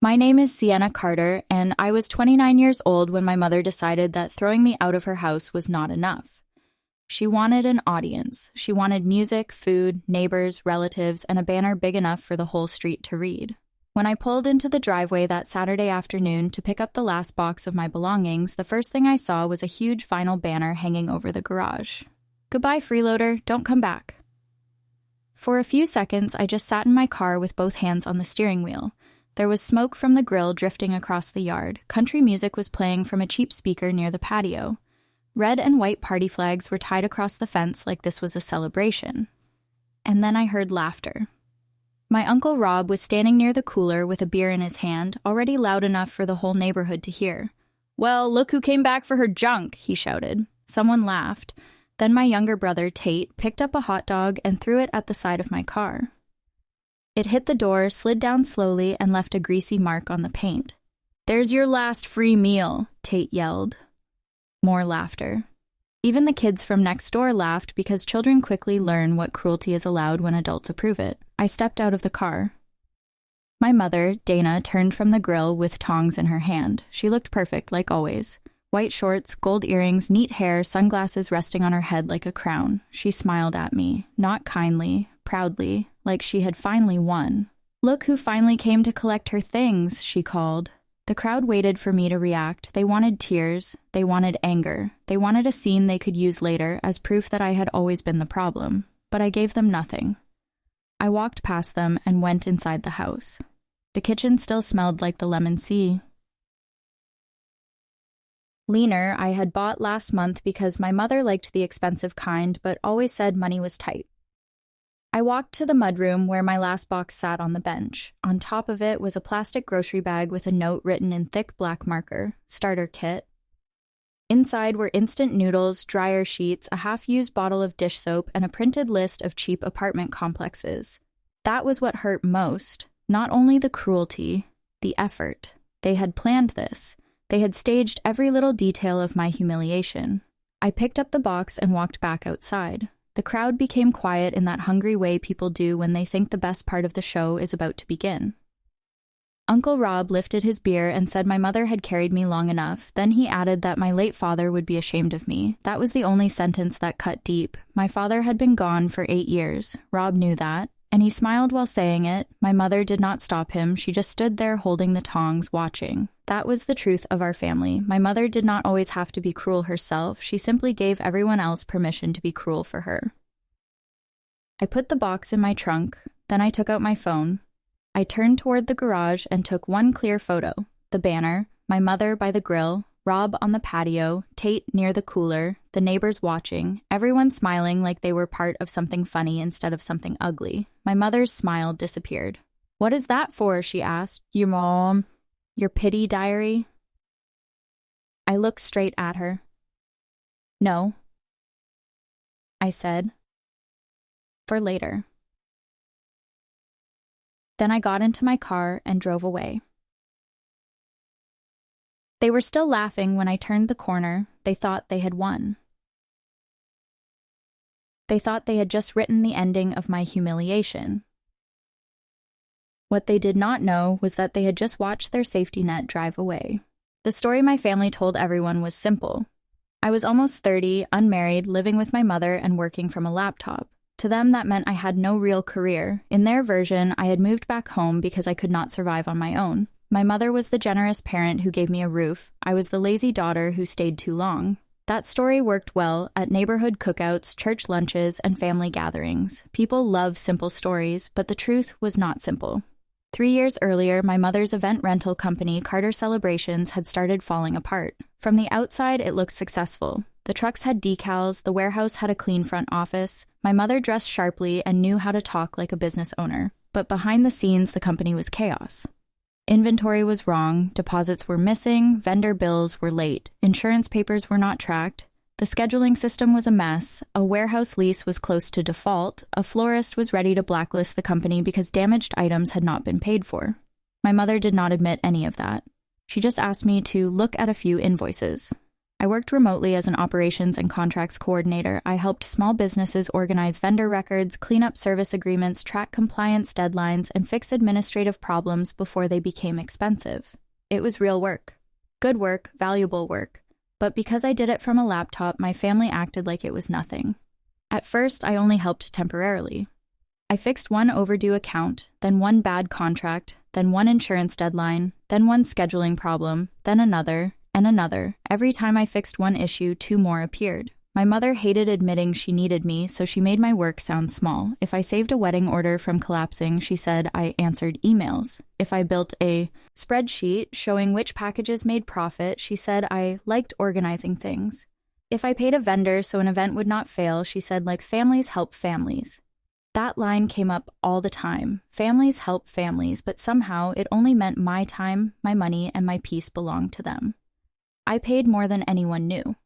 My name is Sienna Carter, and I was 29 years old when my mother decided that throwing me out of her house was not enough. She wanted an audience. She wanted music, food, neighbors, relatives, and a banner big enough for the whole street to read. When I pulled into the driveway that Saturday afternoon to pick up the last box of my belongings, the first thing I saw was a huge vinyl banner hanging over the garage. "Goodbye, freeloader. Don't come back." For a few seconds, I just sat in my car with both hands on the steering wheel. There was smoke from the grill drifting across the yard. Country music was playing from a cheap speaker near the patio. Red and white party flags were tied across the fence like this was a celebration. And then I heard laughter. My Uncle Rob was standing near the cooler with a beer in his hand, already loud enough for the whole neighborhood to hear. "Well, look who came back for her junk," he shouted. Someone laughed. Then my younger brother, Tate, picked up a hot dog and threw it at the side of my car. It hit the door, slid down slowly, and left a greasy mark on the paint. "There's your last free meal," Tate yelled. More laughter. Even the kids from next door laughed because children quickly learn what cruelty is allowed when adults approve it. I stepped out of the car. My mother, Dana, turned from the grill with tongs in her hand. She looked perfect, like always. White shorts, gold earrings, neat hair, sunglasses resting on her head like a crown. She smiled at me, not kindly, proudly, like she had finally won. "Look who finally came to collect her things," she called. The crowd waited for me to react. They wanted tears. They wanted anger. They wanted a scene they could use later as proof that I had always been the problem. But I gave them nothing. I walked past them and went inside the house. The kitchen still smelled like the lemon sea. Leaner I had bought last month because my mother liked the expensive kind but always said money was tight. I walked to the mudroom where my last box sat on the bench. On top of it was a plastic grocery bag with a note written in thick black marker, "Starter kit." Inside were instant noodles, dryer sheets, a half-used bottle of dish soap, and a printed list of cheap apartment complexes. That was what hurt most. Not only the cruelty, the effort. They had planned this. They had staged every little detail of my humiliation. I picked up the box and walked back outside. The crowd became quiet in that hungry way people do when they think the best part of the show is about to begin. Uncle Rob lifted his beer and said my mother had carried me long enough. Then he added that my late father would be ashamed of me. That was the only sentence that cut deep. My father had been gone for 8 years. Rob knew that, and he smiled while saying it. My mother did not stop him. She just stood there holding the tongs, watching. That was the truth of our family. My mother did not always have to be cruel herself. She simply gave everyone else permission to be cruel for her. I put the box in my trunk. Then I took out my phone. I turned toward the garage and took one clear photo. The banner, my mother by the grill, Rob on the patio, Tate near the cooler, the neighbors watching, everyone smiling like they were part of something funny instead of something ugly. My mother's smile disappeared. "What is that for?" she asked. "Your mom? Your pity diary?" I looked straight at her. "No," I said. "For later." Then I got into my car and drove away. They were still laughing when I turned the corner. They thought they had won. They thought they had just written the ending of my humiliation. What they did not know was that they had just watched their safety net drive away. The story my family told everyone was simple. I was almost 30, unmarried, living with my mother and working from a laptop. To them, that meant I had no real career. In their version, I had moved back home because I could not survive on my own. My mother was the generous parent who gave me a roof. I was the lazy daughter who stayed too long. That story worked well at neighborhood cookouts, church lunches, and family gatherings. People love simple stories, but the truth was not simple. 3 years earlier, my mother's event rental company, Carter Celebrations, had started falling apart. From the outside, it looked successful. The trucks had decals, the warehouse had a clean front office. My mother dressed sharply and knew how to talk like a business owner. But behind the scenes, the company was chaos. Inventory was wrong, deposits were missing, vendor bills were late, insurance papers were not tracked. The scheduling system was a mess, a warehouse lease was close to default, a florist was ready to blacklist the company because damaged items had not been paid for. My mother did not admit any of that. She just asked me to look at a few invoices. I worked remotely as an operations and contracts coordinator. I helped small businesses organize vendor records, clean up service agreements, track compliance deadlines, and fix administrative problems before they became expensive. It was real work. Good work, valuable work. But because I did it from a laptop, my family acted like it was nothing. At first, I only helped temporarily. I fixed one overdue account, then one bad contract, then one insurance deadline, then one scheduling problem, then another, and another. Every time I fixed one issue, 2 more appeared. My mother hated admitting she needed me, so she made my work sound small. If I saved a wedding order from collapsing, she said I answered emails. If I built a spreadsheet showing which packages made profit, she said I liked organizing things. If I paid a vendor so an event would not fail, she said, like, families help families. That line came up all the time. Families help families, but somehow it only meant my time, my money, and my peace belonged to them. I paid more than anyone knew.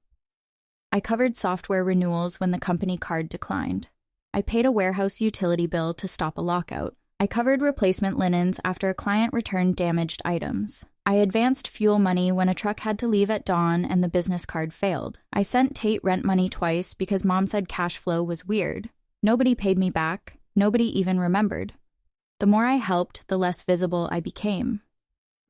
I covered software renewals when the company card declined. I paid a warehouse utility bill to stop a lockout. I covered replacement linens after a client returned damaged items. I advanced fuel money when a truck had to leave at dawn and the business card failed. I sent Tate rent money twice because Mom said cash flow was weird. Nobody paid me back. Nobody even remembered. The more I helped, the less visible I became.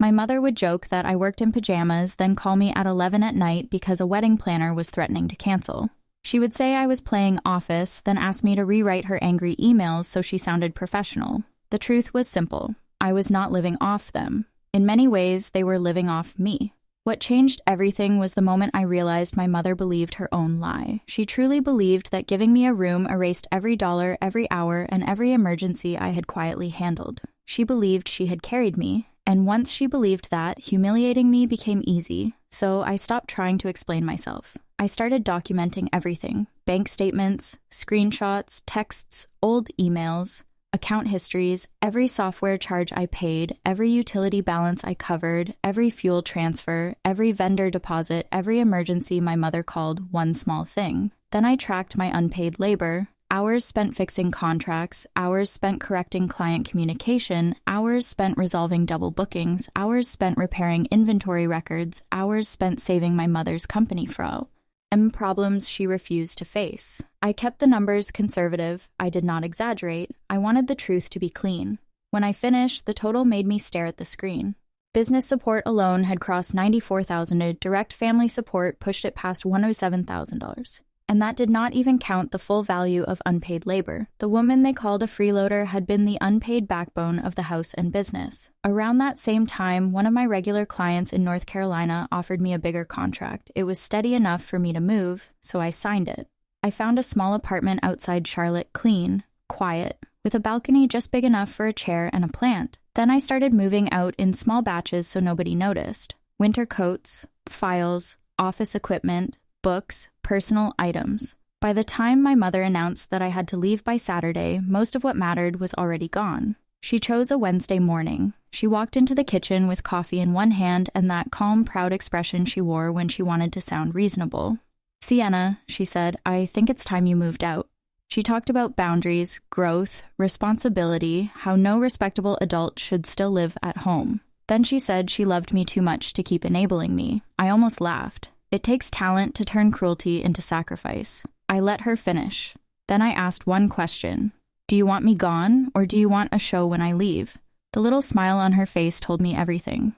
My mother would joke that I worked in pajamas, then call me at 11 at night because a wedding planner was threatening to cancel. She would say I was playing Office, then ask me to rewrite her angry emails so she sounded professional. The truth was simple. I was not living off them. In many ways, they were living off me. What changed everything was the moment I realized my mother believed her own lie. She truly believed that giving me a room erased every dollar, every hour, and every emergency I had quietly handled. She believed she had carried me, and once she believed that, humiliating me became easy, so I stopped trying to explain myself. I started documenting everything: bank statements, screenshots, texts, old emails, account histories, every software charge I paid, every utility balance I covered, every fuel transfer, every vendor deposit, every emergency my mother called one small thing. Then I tracked my unpaid labor, hours spent fixing contracts, hours spent correcting client communication, hours spent resolving double bookings, hours spent repairing inventory records, hours spent saving my mother's company fro, and problems she refused to face. I kept the numbers conservative. I did not exaggerate. I wanted the truth to be clean. When I finished, the total made me stare at the screen. Business support alone had crossed $94,000. Direct family support pushed it past $107,000. And that did not even count the full value of unpaid labor. The woman they called a freeloader had been the unpaid backbone of the house and business. Around that same time, one of my regular clients in North Carolina offered me a bigger contract. It was steady enough for me to move, so I signed it. I found a small apartment outside Charlotte, clean, quiet, with a balcony just big enough for a chair and a plant. Then I started moving out in small batches so nobody noticed. Winter coats, files, office equipment, books, personal items. By the time my mother announced that I had to leave by Saturday, most of what mattered was already gone. She chose a Wednesday morning. She walked into the kitchen with coffee in one hand and that calm, proud expression she wore when she wanted to sound reasonable. "Sienna," she said, "I think it's time you moved out." She talked about boundaries, growth, responsibility, how no respectable adult should still live at home. Then she said she loved me too much to keep enabling me. I almost laughed. It takes talent to turn cruelty into sacrifice. I let her finish. Then I asked one question. "Do you want me gone, or do you want a show when I leave?" The little smile on her face told me everything.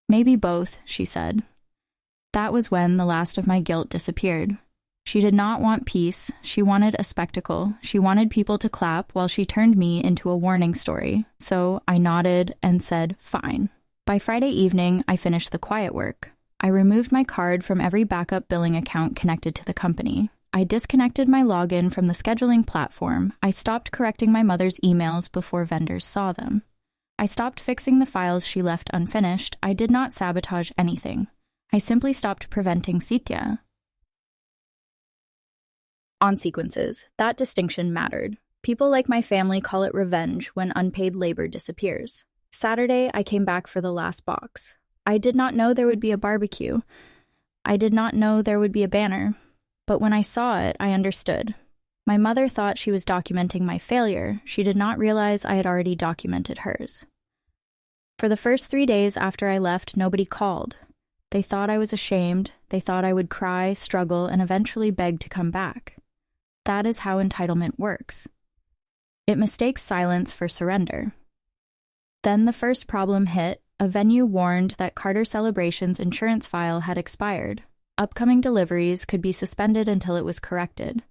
"Maybe both," she said. That was when the last of my guilt disappeared. She did not want peace. She wanted a spectacle. She wanted people to clap while she turned me into a warning story. So I nodded and said, "Fine." By Friday evening, I finished the quiet work. I removed my card from every backup billing account connected to the company. I disconnected my login from the scheduling platform. I stopped correcting my mother's emails before vendors saw them. I stopped fixing the files she left unfinished. I did not sabotage anything. I simply stopped preventing Sitya. On sequences, that distinction mattered. People like my family call it revenge when unpaid labor disappears. Saturday, I came back for the last box. I did not know there would be a barbecue. I did not know there would be a banner. But when I saw it, I understood. My mother thought she was documenting my failure. She did not realize I had already documented hers. For the first 3 days after I left, nobody called. They thought I was ashamed. They thought I would cry, struggle, and eventually beg to come back. That is how entitlement works. It mistakes silence for surrender. Then the first problem hit. A venue warned that Carter Celebration's insurance file had expired. Upcoming deliveries could be suspended until it was corrected.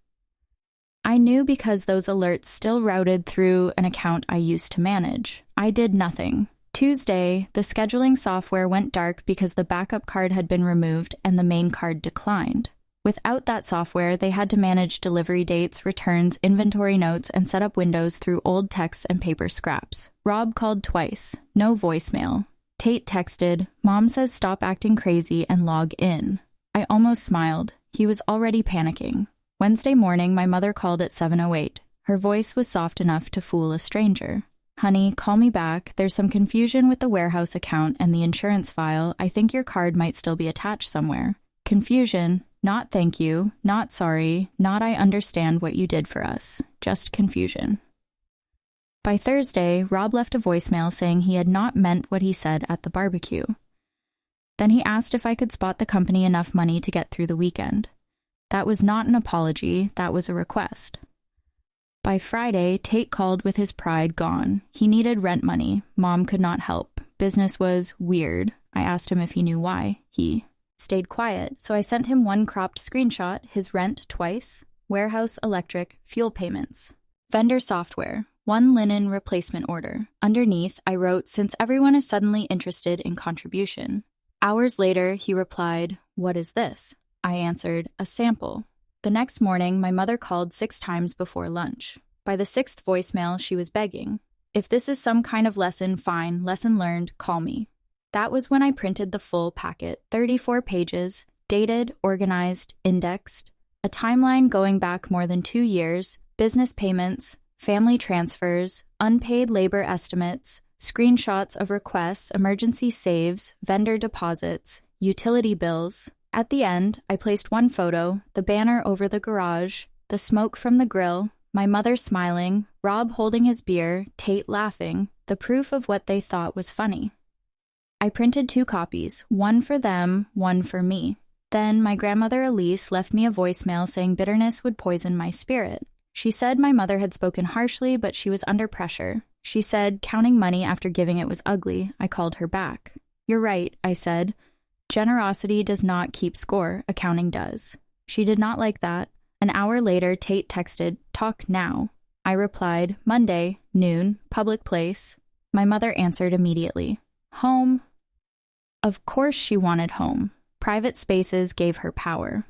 I knew because those alerts still routed through an account I used to manage. I did nothing. Tuesday, the scheduling software went dark because the backup card had been removed and the main card declined. Without that software, they had to manage delivery dates, returns, inventory notes, and set up windows through old texts and paper scraps. Rob called twice. No voicemail. Tate texted, "Mom says stop acting crazy and log in." I almost smiled. He was already panicking. Wednesday morning, my mother called at 7:08. Her voice was soft enough to fool a stranger. "Honey, call me back. There's some confusion with the warehouse account and the insurance file. I think your card might still be attached somewhere." Confusion. Not thank you, not sorry, not I understand what you did for us. Just confusion. By Thursday, Rob left a voicemail saying he had not meant what he said at the barbecue. Then he asked if I could spot the company enough money to get through the weekend. That was not an apology, that was a request. By Friday, Tate called with his pride gone. He needed rent money. Mom could not help. Business was weird. I asked him if he knew why. He stayed quiet, so I sent him one cropped screenshot, his rent twice, warehouse, electric, fuel payments. Vendor software, one linen replacement order. Underneath, I wrote, "Since everyone is suddenly interested in contribution." Hours later, he replied, "What is this?" I answered, "A sample." The next morning, my mother called 6 times before lunch. By the 6th voicemail, she was begging, "If this is some kind of lesson, fine, lesson learned, call me." That was when I printed the full packet, 34 pages, dated, organized, indexed, a timeline going back more than 2 years, business payments, family transfers, unpaid labor estimates, screenshots of requests, emergency saves, vendor deposits, utility bills. At the end, I placed one photo, the banner over the garage, the smoke from the grill, my mother smiling, Rob holding his beer, Tate laughing, the proof of what they thought was funny. I printed 2 copies, one for them, one for me. Then my grandmother Elise left me a voicemail saying bitterness would poison my spirit. She said my mother had spoken harshly, but she was under pressure. She said counting money after giving it was ugly. I called her back. "You're right," I said. "Generosity does not keep score, accounting does." She did not like that. An hour later, Tate texted, "Talk now." I replied, "Monday, noon, public place." My mother answered immediately, "Home." Of course she wanted home. Private spaces gave her power.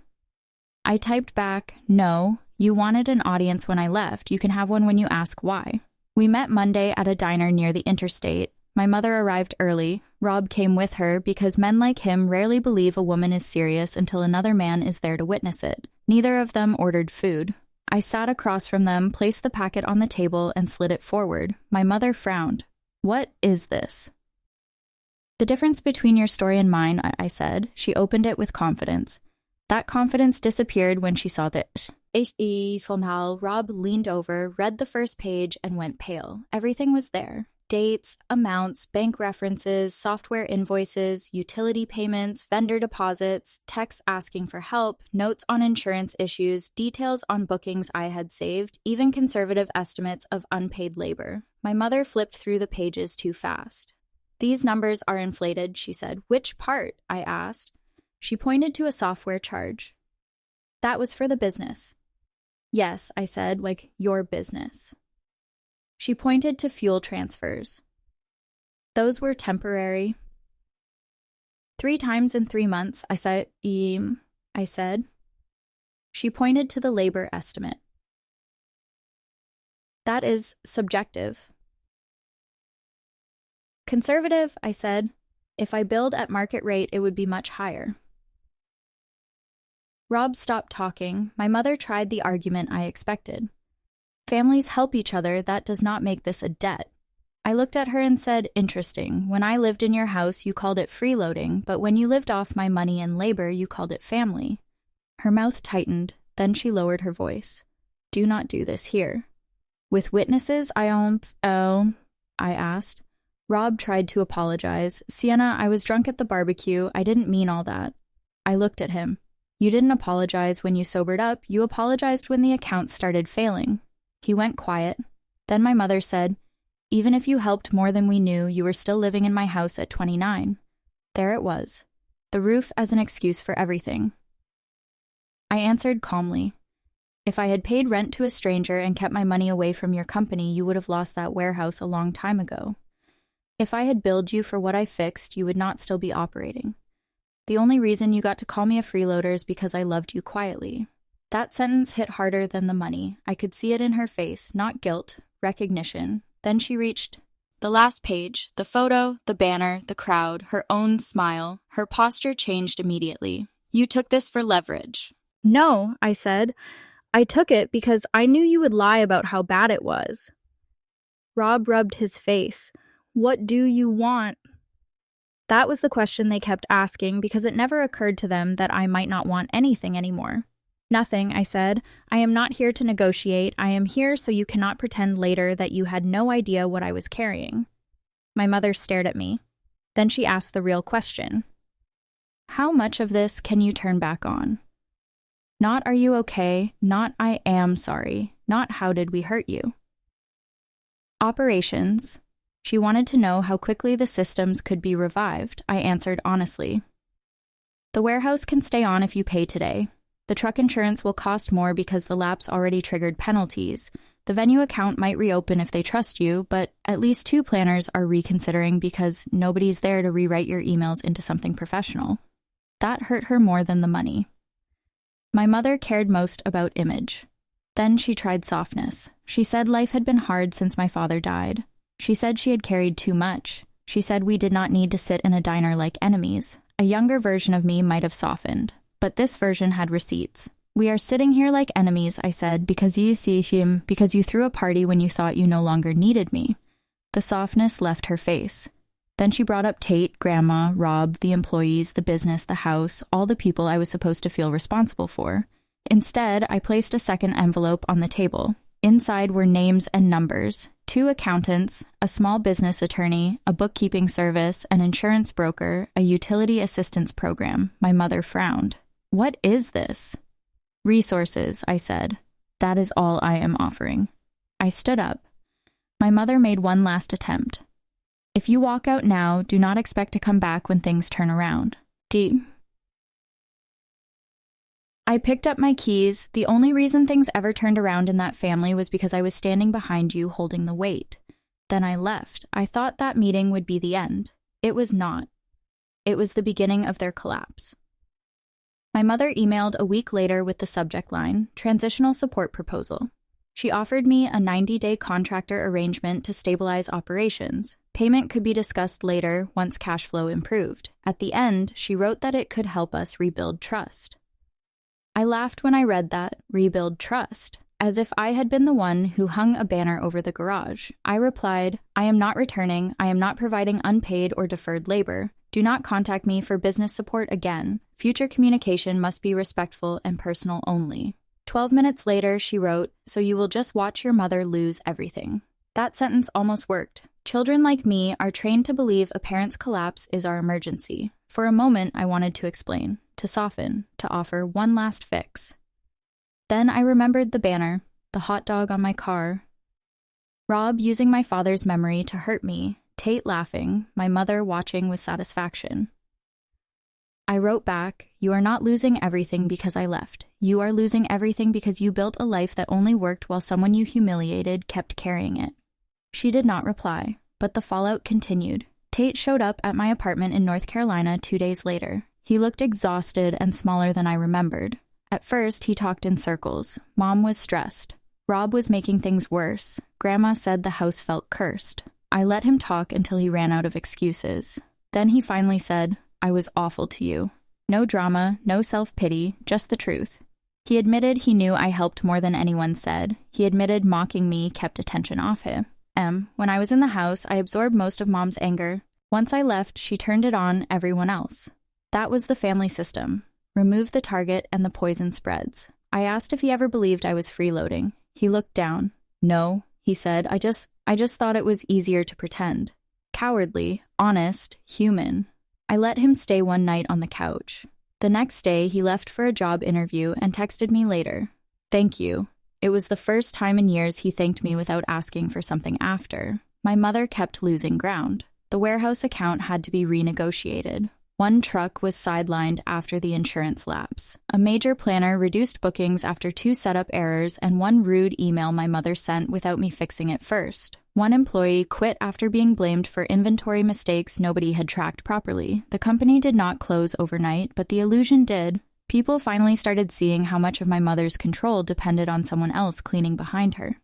I typed back, "No, you wanted an audience when I left. You can have one when you ask why." We met Monday at a diner near the interstate. My mother arrived early. Rob came with her because men like him rarely believe a woman is serious until another man is there to witness it. Neither of them ordered food. I sat across from them, placed the packet on the table, and slid it forward. My mother frowned. "What is this?" "The difference between your story and mine," I said. She opened it with confidence. That confidence disappeared when she saw this. Somehow, Rob leaned over, read the first page, and went pale. Everything was there. Dates, amounts, bank references, software invoices, utility payments, vendor deposits, texts asking for help, notes on insurance issues, details on bookings I had saved, even conservative estimates of unpaid labor. My mother flipped through the pages too fast. "These numbers are inflated," she said. "Which part?" I asked. She pointed to a software charge. "That was for the business." "Yes," I said, "like your business." She pointed to fuel transfers. "Those were temporary." 3 times in 3 months, I said. She pointed to the labor estimate. "That is subjective." "Conservative," I said. "If I billed at market rate, it would be much higher." Rob stopped talking. My mother tried the argument I expected. "Families help each other. That does not make this a debt." I looked at her and said, "Interesting. When I lived in your house, you called it freeloading, but when you lived off my money and labor, you called it family." Her mouth tightened. Then she lowered her voice. "Do not do this here." "With witnesses, I asked. Rob tried to apologize. Sienna, I was drunk at the barbecue. I didn't mean all that. I looked at him. You didn't apologize when you sobered up. You apologized when the accounts started failing. He went quiet. Then my mother said, even if you helped more than we knew, you were still living in my house at 29. There it was. The roof as an excuse for everything. I answered calmly. If I had paid rent to a stranger and kept my money away from your company, you would have lost that warehouse a long time ago. If I had billed you for what I fixed, you would not still be operating. The only reason you got to call me a freeloader is because I loved you quietly. That sentence hit harder than the money. I could see it in her face, not guilt, recognition. Then she reached the last page, the photo, the banner, the crowd, her own smile. Her posture changed immediately. You took this for leverage. No, I said. I took it because I knew you would lie about how bad it was. Rob rubbed his face. What do you want? That was the question they kept asking because it never occurred to them that I might not want anything anymore. Nothing, I said. I am not here to negotiate. I am here so you cannot pretend later that you had no idea what I was carrying. My mother stared at me. Then she asked the real question. How much of this can you turn back on? Not are you okay, not I am sorry, not how did we hurt you. Operations. She wanted to know how quickly the systems could be revived. I answered honestly. The warehouse can stay on if you pay today. The truck insurance will cost more because the lapse already triggered penalties. The venue account might reopen if they trust you, but at least 2 planners are reconsidering because nobody's there to rewrite your emails into something professional. That hurt her more than the money. My mother cared most about image. Then she tried softness. She said life had been hard since my father died. She said she had carried too much. She said we did not need to sit in a diner like enemies. A younger version of me might have softened, but this version had receipts. We are sitting here like enemies, I said, because you threw a party when you thought you no longer needed me. The softness left her face. Then she brought up Tate, Grandma, Rob, the employees, the business, the house, all the people I was supposed to feel responsible for. Instead, I placed a second envelope on the table. Inside were names and numbers, 2 accountants, a small business attorney, a bookkeeping service, an insurance broker, a utility assistance program. My mother frowned. What is this? Resources, I said. That is all I am offering. I stood up. My mother made one last attempt. If you walk out now, do not expect to come back when things turn around. I picked up my keys. The only reason things ever turned around in that family was because I was standing behind you holding the weight. Then I left. I thought that meeting would be the end. It was not. It was the beginning of their collapse. My mother emailed a week later with the subject line, Transitional Support Proposal. She offered me a 90-day contractor arrangement to stabilize operations. Payment could be discussed later once cash flow improved. At the end, she wrote that it could help us rebuild trust. I laughed when I read that, rebuild trust, as if I had been the one who hung a banner over the garage. I replied, I am not returning. I am not providing unpaid or deferred labor. Do not contact me for business support again. Future communication must be respectful and personal only. 12 minutes later, she wrote, so you will just watch your mother lose everything. That sentence almost worked. Children like me are trained to believe a parent's collapse is our emergency. For a moment, I wanted to explain, to soften, to offer one last fix. Then I remembered the banner, the hot dog on my car. Rob using my father's memory to hurt me, Tate laughing, my mother watching with satisfaction. I wrote back, you are not losing everything because I left. You are losing everything because you built a life that only worked while someone you humiliated kept carrying it. She did not reply, but the fallout continued. Tate showed up at my apartment in North Carolina 2 days later. He looked exhausted and smaller than I remembered. At first, he talked in circles. Mom was stressed. Rob was making things worse. Grandma said the house felt cursed. I let him talk until he ran out of excuses. Then he finally said, I was awful to you. No drama, no self-pity, just the truth. He admitted he knew I helped more than anyone said. He admitted mocking me kept attention off him. When I was in the house, I absorbed most of Mom's anger. Once I left, she turned it on everyone else. That was the family system. Remove the target and the poison spreads. I asked if he ever believed I was freeloading. He looked down. No, he said, I just thought it was easier to pretend. Cowardly, honest, human. I let him stay one night on the couch. The next day, he left for a job interview and texted me later. Thank you. It was the first time in years he thanked me without asking for something after. My mother kept losing ground. The warehouse account had to be renegotiated. One truck was sidelined after the insurance lapse. A major planner reduced bookings after 2 setup errors and one rude email my mother sent without me fixing it first. One employee quit after being blamed for inventory mistakes nobody had tracked properly. The company did not close overnight, but the illusion did. People finally started seeing how much of my mother's control depended on someone else cleaning behind her.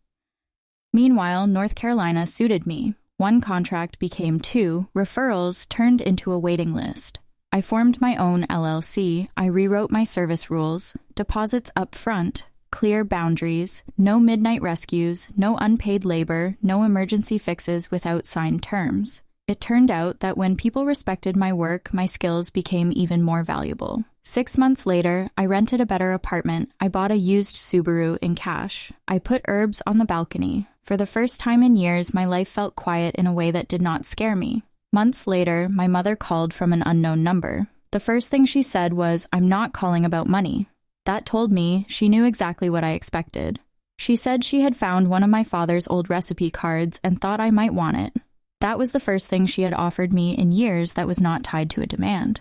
Meanwhile, North Carolina suited me. 1 contract became 2, referrals turned into a waiting list. I formed my own LLC, I rewrote my service rules, deposits up front, clear boundaries, no midnight rescues, no unpaid labor, no emergency fixes without signed terms. It turned out that when people respected my work, my skills became even more valuable. 6 months later, I rented a better apartment. I bought a used Subaru in cash. I put herbs on the balcony. For the first time in years, my life felt quiet in a way that did not scare me. Months later, my mother called from an unknown number. The first thing she said was, "I'm not calling about money." That told me she knew exactly what I expected. She said she had found one of my father's old recipe cards and thought I might want it. That was the first thing she had offered me in years that was not tied to a demand.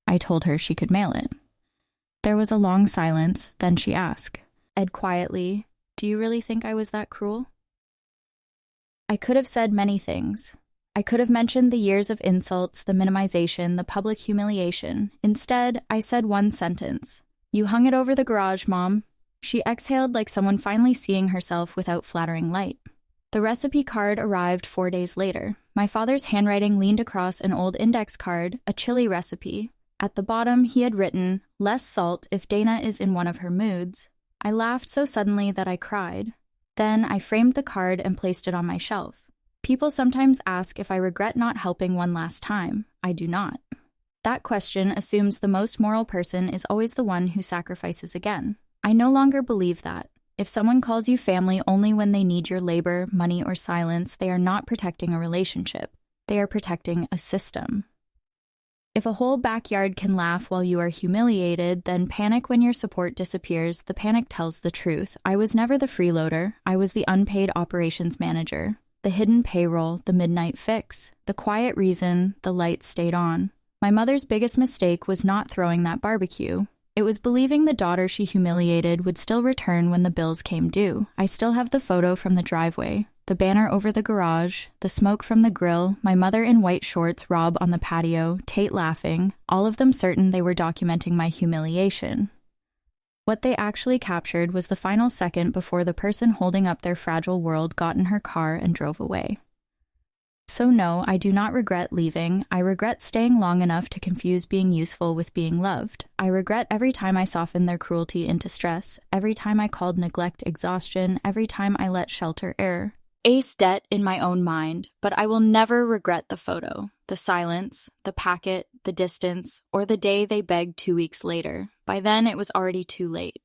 I told her she could mail it. There was a long silence, then she asked, Ed quietly, "Do you really think I was that cruel?" I could have said many things. I could have mentioned the years of insults, the minimization, the public humiliation. Instead, I said one sentence. "You hung it over the garage, Mom." She exhaled like someone finally seeing herself without flattering light. The recipe card arrived 4 days later. My father's handwriting leaned across an old index card, a chili recipe. At the bottom, he had written, "Less salt if Dana is in one of her moods." I laughed so suddenly that I cried. Then I framed the card and placed it on my shelf. People sometimes ask if I regret not helping one last time. I do not. That question assumes the most moral person is always the one who sacrifices again. I no longer believe that. If someone calls you family only when they need your labor, money, or silence, they are not protecting a relationship. They are protecting a system. If a whole backyard can laugh while you are humiliated, then panic when your support disappears. The panic tells the truth. I was never the freeloader. I was the unpaid operations manager. The hidden payroll, the midnight fix, the quiet reason the lights stayed on. My mother's biggest mistake was not throwing that barbecue. It was believing the daughter she humiliated would still return when the bills came due. I still have the photo from the driveway, the banner over the garage, the smoke from the grill, my mother in white shorts, Rob on the patio, Tate laughing, all of them certain they were documenting my humiliation. What they actually captured was the final second before the person holding up their fragile world got in her car and drove away. So no, I do not regret leaving. I regret staying long enough to confuse being useful with being loved. I regret every time I softened their cruelty into stress, every time I called neglect exhaustion, every time I let shelter err. Ace debt in my own mind, but I will never regret the photo, the silence, the packet, the distance, or the day they begged 2 weeks later. By then, it was already too late.